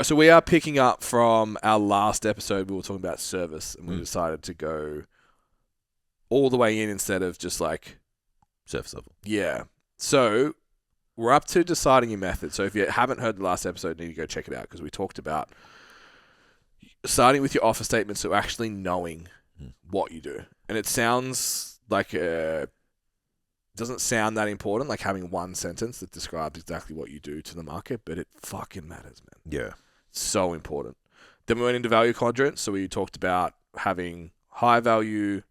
So we are picking up from our last episode. We were talking about service, and we decided to go all the way in instead of just like surface level. Yeah. So we're up to deciding your method. So if you haven't heard the last episode, you need to go check it out because we talked about starting with your offer statement, so actually knowing what you do. And it sounds like doesn't sound that important, like having one sentence that describes exactly what you do to the market, but it fucking matters, man. Yeah. So important. Then we went into value quadrant. So we talked about having high value,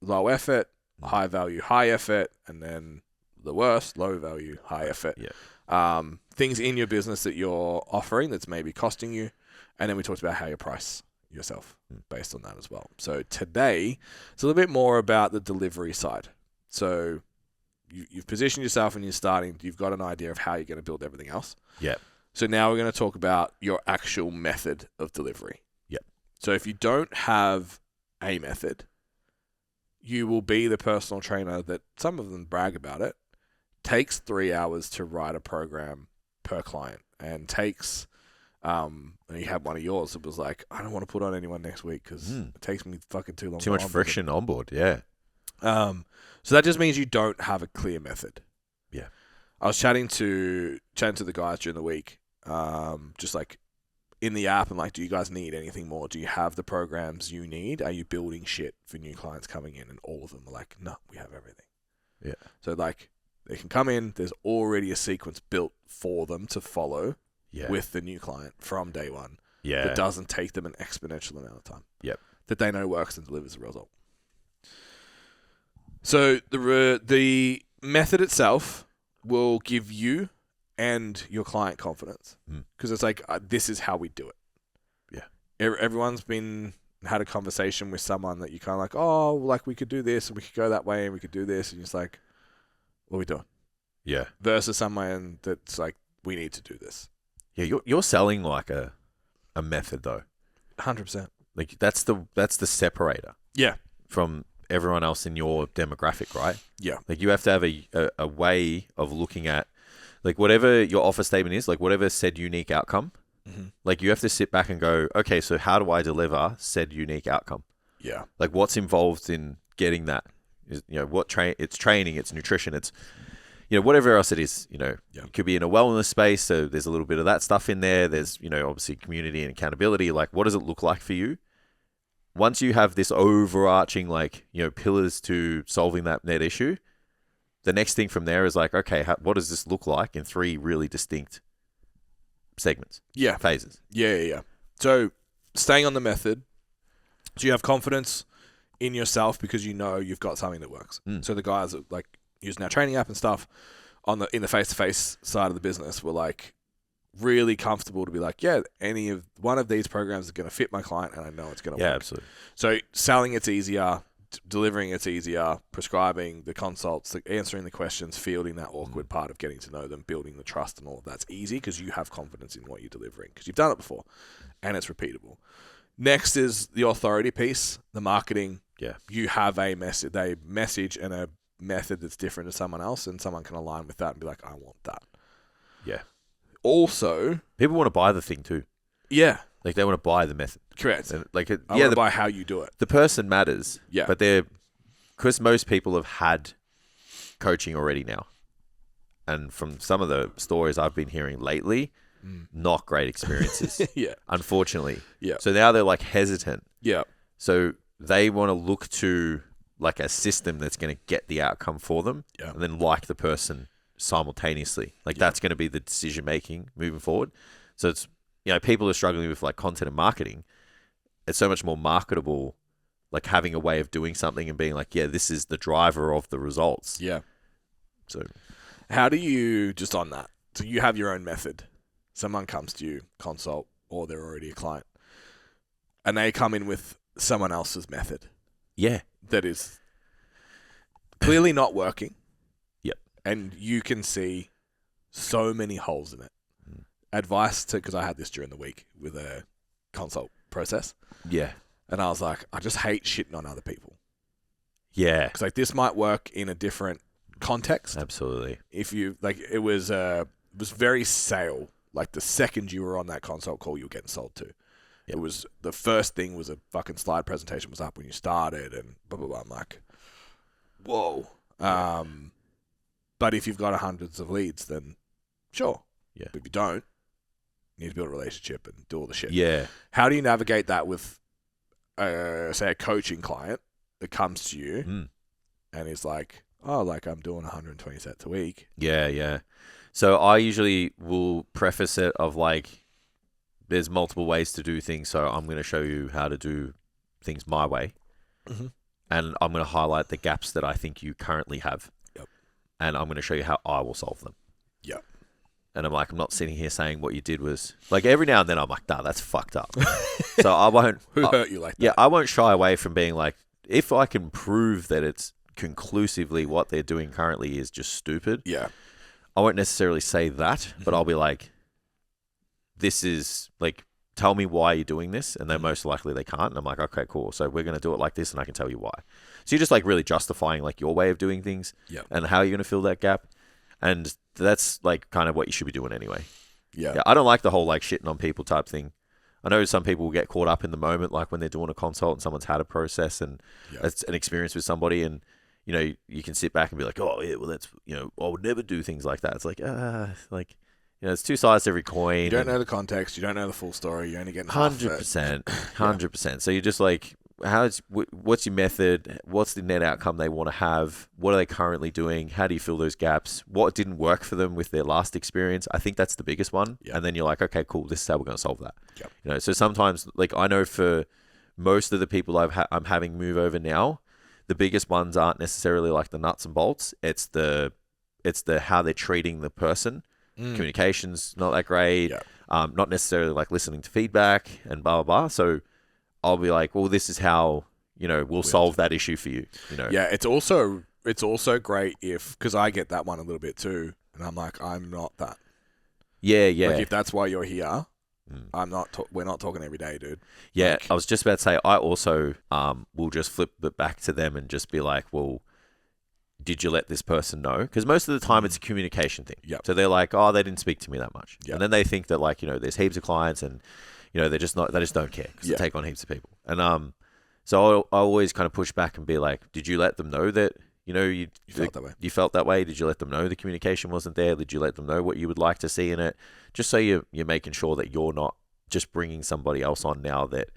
low effort, high value, high effort, and then the worst, low value, high effort. Yeah. Things in your business that you're offering that's maybe costing you. And then we talked about how you price yourself based on that as well. So today, it's a little bit more about the delivery side. So you've positioned yourself and you've got an idea of how you're going to build everything else. Yeah. So now we're going to talk about your actual method of delivery. Yep. So if you don't have a method, you will be the personal trainer that some of them brag about it. Takes 3 hours to write a program per client and takes, and you had one of yours that was like, I don't want to put on anyone next week because it takes me fucking too long. Too much friction on board. Yeah. So that just means you don't have a clear method. Yeah. I was chatting to the guys during the week, just like in the app and like, do you guys need anything more? Do you have the programs you need? Are you building shit for new clients coming in? And all of them were like, no, we have everything. Yeah. So like they can come in, there's already a sequence built for them to follow with the new client from day one. Yeah. That doesn't take them an exponential amount of time. Yep. That they know works and delivers a result. So the method itself will give you and your client confidence because it's like, this is how we do it. Yeah. Everyone's had a conversation with someone that you kind of like, oh, like we could do this and we could go that way and we could do this. And you're just like, what are we doing? Yeah. Versus someone that's like, we need to do this. Yeah. You're selling like a method though. 100%. Like that's the separator. Yeah. From everyone else in your demographic, right? Yeah. Like you have to have a way of looking at like whatever your offer statement is, like whatever said unique outcome, like you have to sit back and go, okay, so how do I deliver said unique outcome? Yeah. Like what's involved in getting that? Is, it's training, it's nutrition, it's, whatever else it is, it could be in a wellness space. So there's a little bit of that stuff in there. There's, obviously community and accountability. Like what does it look like for you? Once you have this overarching, like, pillars to solving that net issue, the next thing from there is like, okay, what does this look like in 3 really distinct segments? Yeah. Phases. Yeah. So staying on the method, so you have confidence in yourself because you've got something that works. So the guys that like using our training app and stuff in the face-to-face side of the business were like really comfortable to be like, yeah, one of these programs is going to fit my client and I know it's going to work. Yeah, absolutely. So selling it's easier, delivering it's easier, prescribing the consults, answering the questions, fielding that awkward part of getting to know them, building the trust and all of that's easy because you have confidence in what you're delivering because you've done it before and it's repeatable. Next is the authority piece, the marketing. Yeah. You have a message and a method that's different to someone else and someone can align with that and be like, I want that. Yeah. Also, people want to buy the thing too. Yeah. Like they want to buy the method. Correct. And like I want to buy how you do it. The person matters. Yeah. But because most people have had coaching already now. And from some of the stories I've been hearing lately, not great experiences. Yeah. Unfortunately. Yeah. So now they're like hesitant. Yeah. So they want to look to like a system that's going to get the outcome for them. Yeah. And then like the person simultaneously. Like that's going to be the decision making moving forward. So it's, people are struggling with like content and marketing. It's so much more marketable, like having a way of doing something and being like, yeah, this is the driver of the results. Yeah. So how do you, just on that, so you have your own method. Someone comes to you, consult, or they're already a client, and they come in with someone else's method. Yeah. That is clearly not working. Yep. And you can see so many holes in it. Advice because I had this during the week with a consult process. Yeah. And I was like, I just hate shitting on other people. Yeah. Because like this might work in a different context. Absolutely. If you like, it was very sale Like the second you were on that consult call, you were getting sold to. Yep. It was the first thing was a fucking slide presentation was up when you started and blah, blah, blah. I'm like, whoa. But if you've got hundreds of leads, then sure. Yeah. But if you don't, you need to build a relationship and do all the shit. Yeah. How do you navigate that with, say, a coaching client that comes to you and is like, oh, like I'm doing 120 sets a week. Yeah, yeah. So I usually will preface it of like, there's multiple ways to do things, so I'm going to show you how to do things my way. Mm-hmm. And I'm going to highlight the gaps that I think you currently have. Yep. And I'm going to show you how I will solve them. Yep. And I'm like, I'm not sitting here saying what you did was... Like, every now and then I'm like, nah, that's fucked up. So I won't... Who hurt you like that? Yeah, I won't shy away from being like, if I can prove that it's conclusively what they're doing currently is just stupid, Yeah. I won't necessarily say that, but I'll be like, this is like, tell me why you're doing this. And then most likely they can't. And I'm like, okay, cool. So we're going to do it like this and I can tell you why. So you're just like really justifying like your way of doing things and how you're going to fill that gap. And that's like kind of what you should be doing anyway. Yeah. Yeah. I don't like the whole like shitting on people type thing. I know some people will get caught up in the moment, like when they're doing a consult and someone's had a process and it's an experience with somebody and, you know, you can sit back and be like, oh yeah, well that's, you know, I would never do things like that. It's like, you know, it's two sides to every coin. You don't know the context. You don't know the full story. You're only getting half of it. 100%. So you're just like, what's your method? What's the net outcome they want to have? What are they currently doing? How do you fill those gaps? What didn't work for them with their last experience? I think that's the biggest one. Yep. And then you're like, okay, cool. This is how we're going to solve that. Yep. You know, so sometimes, like I know for most of the people I'm having move over now, the biggest ones aren't necessarily like the nuts and bolts. It's the how they're treating the person. Communication's not that great. Yeah. Not necessarily like listening to feedback and blah, blah, blah. So I'll be like, well, this is how, you know, we'll solve that issue for you. You know? Yeah. It's also great because I get that one a little bit too. And I'm like, I'm not that. Yeah. Yeah. Like if that's why you're here, we're not talking every day, dude. Yeah. Like, I was just about to say, I also will just flip it back to them and just be like, well, did you let this person know? Because most of the time it's a communication thing. Yep. So they're like, oh, they didn't speak to me that much. Yep. And then they think that like, you know, there's heaps of clients and, you know, they just don't care because they take on heaps of people. And so I always kind of push back and be like, did you let them know that, you know, you felt that way? You felt that way? Did you let them know the communication wasn't there? Did you let them know what you would like to see in it? Just so you're making sure that you're not just bringing somebody else on now that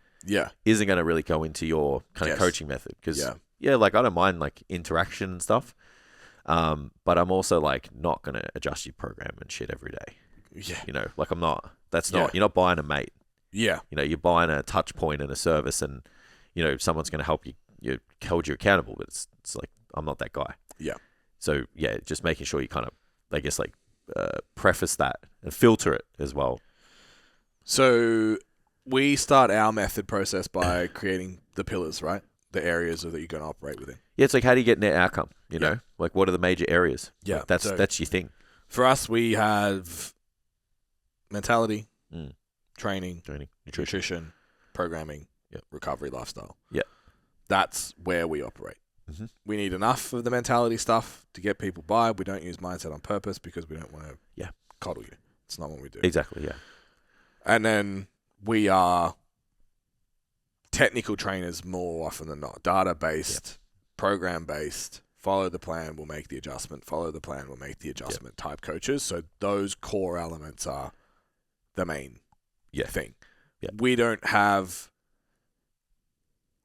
isn't going to really go into your kind of coaching method. Because, like I don't mind like interaction and stuff. But I'm also like not going to adjust your program and shit every day. Yeah. You know, like you're not buying a mate. Yeah. You know, you're buying a touch point and a service and, you know, someone's going to help you hold you accountable, but it's like, I'm not that guy. Yeah. So yeah, just making sure you kind of, I guess like, preface that and filter it as well. So we start our method process by creating the pillars, right? The areas that you're going to operate within. Yeah, it's like how do you get net outcome? You know, like what are the major areas? Yeah, like that's your thing. For us, we have mentality, training, nutrition, programming, recovery, lifestyle. Yeah, that's where we operate. Mm-hmm. We need enough of the mentality stuff to get people by. We don't use mindset on purpose because we don't want to coddle you. It's not what we do. Exactly. Yeah, and then we are technical trainers more often than not, data-based, program-based, follow the plan, we'll make the adjustment, follow the plan, we'll make the adjustment type coaches. So those core elements are the main thing. Yeah. We don't have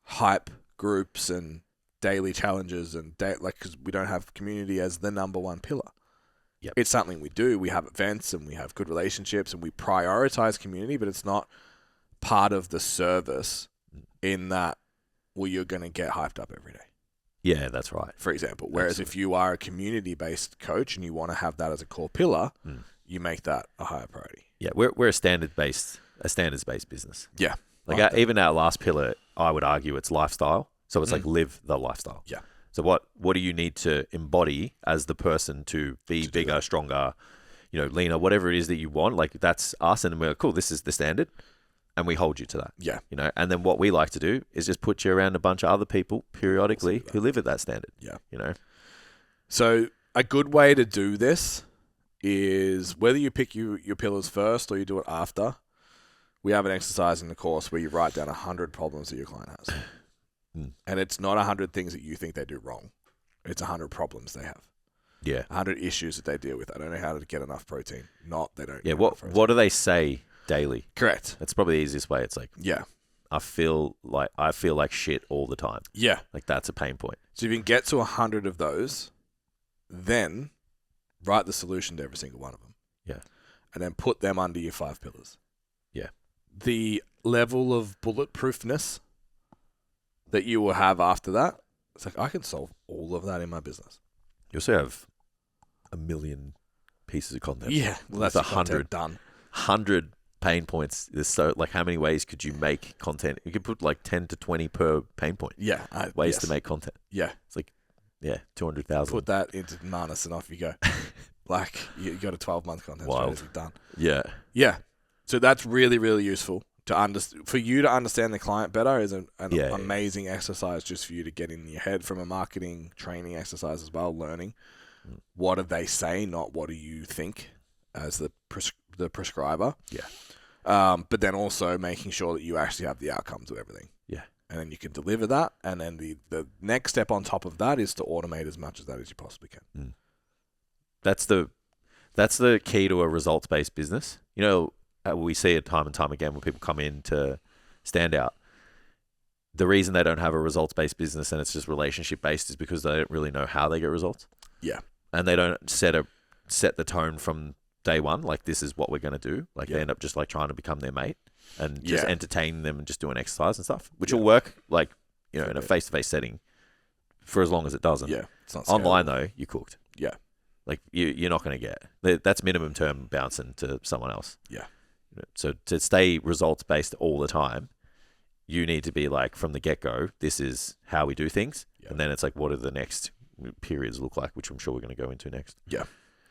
hype groups and daily challenges and because we don't have community as the number one pillar. Yep. It's something we do. We have events and we have good relationships and we prioritize community, but it's not part of the service in that, well, you're going to get hyped up every day. Yeah, that's right. For example, whereas if you are a community-based coach and you want to have that as a core pillar, you make that a higher priority. Yeah, we're a standards-based business. Yeah. Like even our last pillar, I would argue it's lifestyle. So it's like live the lifestyle. Yeah. So what do you need to embody as the person to be bigger, stronger, you know, leaner, whatever it is that you want? Like that's us, and we're like, cool. This is the standard, and we hold you to that. Yeah. You know, and then what we like to do is just put you around a bunch of other people periodically who live at that standard. Yeah. You know. So a good way to do this is whether you pick your pillars first or you do it after. We have an exercise in the course where you write down 100 problems that your client has. And it's not 100 things that you think they do wrong. It's 100 problems they have. Yeah. 100 issues that they deal with. I don't know how to get enough protein. Not they don't. Yeah. get enough protein. What do they say daily? Correct. That's probably the easiest way. It's like, Yeah. I feel like shit all the time. Yeah. Like that's a pain point. So if you can get to 100 of those, then write the solution to every single one of them. Yeah. And then put them under your 5 pillars. Yeah. The level of bulletproofness that you will have after that, it's like, I can solve all of that in my business. You also have 1 million pieces of content. Yeah. Well, that's 100 done. 100 pain points. There's so like how many ways could you make content? You could put like 10 to 20 per pain point. Yeah. Ways to make content. Yeah. It's like, 200,000. Put that into Manus and off you go. Like, you got a 12-month content Wild. strategy done. Yeah. Yeah. So that's really, really useful for you to understand the client better is an amazing exercise just for you to get in your head from a marketing training exercise as well, learning what do they say, not what do you think as the prescriber. Yeah. But then also making sure that you actually have the outcomes of everything. Yeah. And then you can deliver that. And then the next step on top of that is to automate as much of that as you possibly can. That's the key to a results-based business. You know, we see it time and time again when people come in to stand out. The reason they don't have a results-based business and it's just relationship-based is because they don't really know how they get results. Yeah. And they don't set the tone from day one. Like, this is what we're going to do. Like, they end up just like trying to become their mate and just entertain them and just doing exercise and stuff, which will work like, in a face-to-face setting for as long as it doesn't. Yeah. It's not online though, you're cooked. Yeah. Like you're not going to get that's minimum term bouncing to someone else. Yeah. So to stay results based all the time, you need to be like from the get go. This is how we do things, and then it's like, what do the next periods look like, which I'm sure we're going to go into next. Yeah.